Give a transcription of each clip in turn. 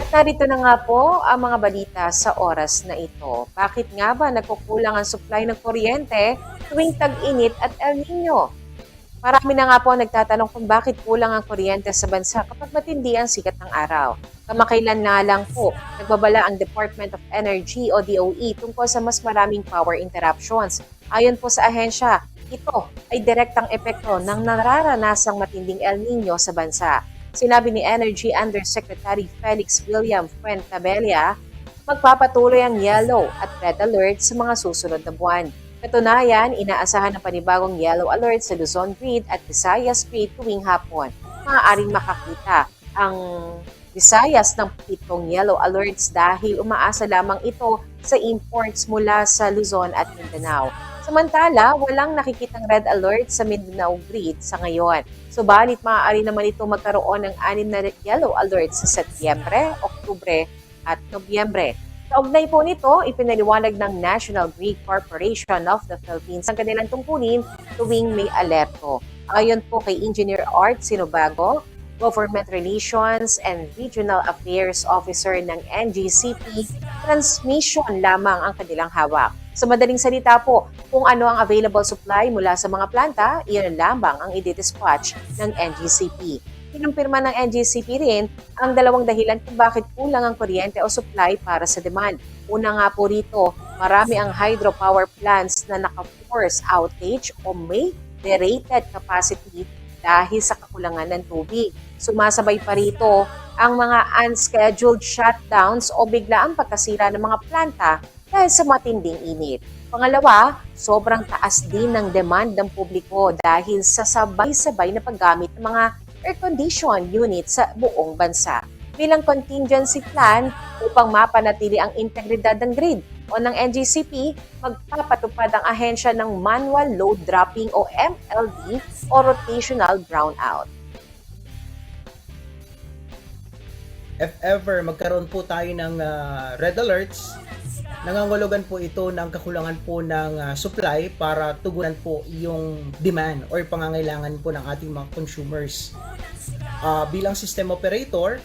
Narito na nga po ang mga balita sa oras na ito. Bakit nga ba nagkukulang ang supply ng kuryente tuwing tag-init at El Nino? Marami na nga po ang nagtatanong kung bakit kulang ang kuryente sa bansa kapag matindi ang sikat ng araw. Kamakailan na lang po, nagbabala ang Department of Energy o DOE tungkol sa mas maraming power interruptions. Ayon po sa ahensya, ito ay direktang epekto ng nararanasang matinding El Nino sa bansa. Sinabi ni Energy Undersecretary Felix William Fuentabella, magpapatuloy ang yellow at red alert sa mga susunod na buwan. Katunayan, inaasahan ng panibagong yellow alert sa Luzon Grid at Visayas Grid tuwing hapon. Maaaring makakita ang Visayas ng 7 yellow alerts dahil umaasa lamang ito sa imports mula sa Luzon at Mindanao. Samantala, walang nakikitang red alert sa Mindanao Grid sa ngayon. Subalit, maaari naman ito magkaroon ng 6 na yellow alert sa Setyembre, Oktubre at Nobyembre. Kaugnay po nito, ipinaliwanag ng National Grid Corporation of the Philippines ang kanilang tungkulin tuwing may alerto. Ayon po kay Engineer Art Sinobago, Government Relations and Regional Affairs Officer ng NGCP, transmission lamang ang kanilang hawak. Sa madaling salita po, kung ano ang available supply mula sa mga planta, iyon lamang ang i-dispatch ng NGCP. Kinumpirma ng NGCP rin ang dalawang dahilan kung bakit kulang ang kuryente o supply para sa demand. Una nga po rito, marami ang hydropower plants na naka-force outage o may derated capacity dahil sa kakulangan ng tubig. Sumasabay pa rito ang mga unscheduled shutdowns o biglaang pagkasira ng mga planta dahil sa matinding init. Pangalawa, sobrang taas din ng demand ng publiko dahil sa sabay-sabay na paggamit ng mga air condition unit sa buong bansa. Bilang contingency plan upang mapanatili ang integridad ng grid o ng NGCP, magpapatupad ang ahensya ng manual load dropping o MLD o rotational brownout. If ever magkaroon po tayo ng red alerts, nangangahulugan po ito ng kakulangan po ng supply para tugunan po yung demand or pangangailangan po ng ating mga consumers. Bilang system operator,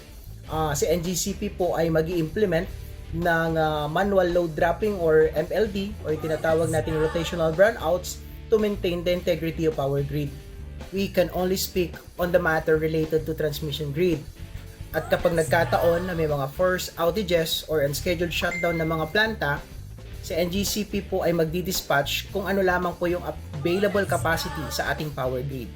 si NGCP po ay mag-i-implement ng manual load dropping or MLD or tinatawag nating rotational brownouts to maintain the integrity of our grid. We can only speak on the matter related to transmission grid. At kapag nagkataon na may mga forced outages or unscheduled shutdown ng mga planta, si NGCP po ay magdi-dispatch kung ano lamang po yung available capacity sa ating power grid.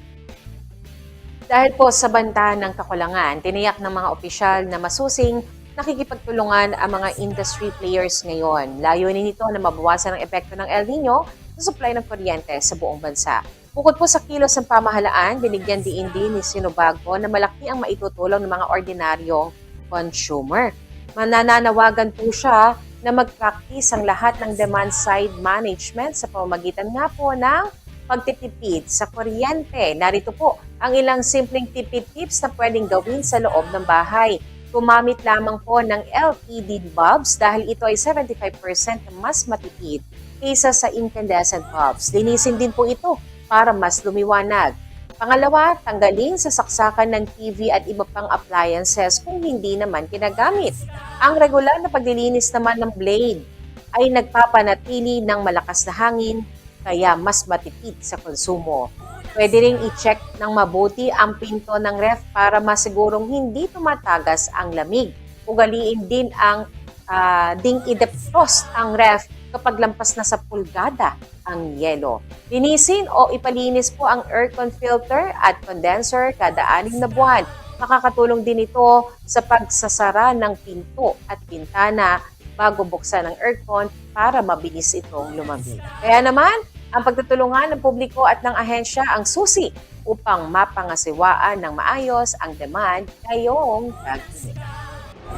Dahil po sa banta ng kakulangan, tiniyak ng mga opisyal na masusing nakikipagtulungan ang mga industry players ngayon. Layunin nito na mabawasan ang epekto ng El Nino sa supply ng kuryente sa buong bansa. Bukod po sa kilos ng pamahalaan, binigyan din ni Sinobago na malaki ang maitutulong ng mga ordinaryong consumer. Manananawagan po siya na mag-practice ang lahat ng demand-side management sa pamamagitan nga po ng pagtitipid sa kuryente. Narito po ang ilang simpleng tipid tips na pwedeng gawin sa loob ng bahay. Gumamit lamang po ng LED bulbs dahil ito ay 75% mas matipid kaysa sa incandescent bulbs. Linisin din po ito para mas lumiwanag. Pangalawa, tanggalin sa saksakan ng TV at iba pang appliances kung hindi naman ginagamit. Ang regular na paglilinis naman ng blade ay nagpapanatili ng malakas na hangin, kaya mas matipid sa konsumo. Pwede ring i-check ng mabuti ang pinto ng ref para masigurong hindi tumatagas ang lamig. Ugaliin din ang i-defrost ang ref kapag lampas na sa pulgada ang yelo. Linisin o ipalinis po ang aircon filter at condenser kada 6 na buwan. Makakatulong din ito sa pagsasara ng pinto at pintana bago buksan ang aircon para mabilis itong lumamig. Kaya naman, ang pagtutulungan ng publiko at ng ahensya ang susi upang mapangasiwaan ng maayos ang demand ngayong tag-init.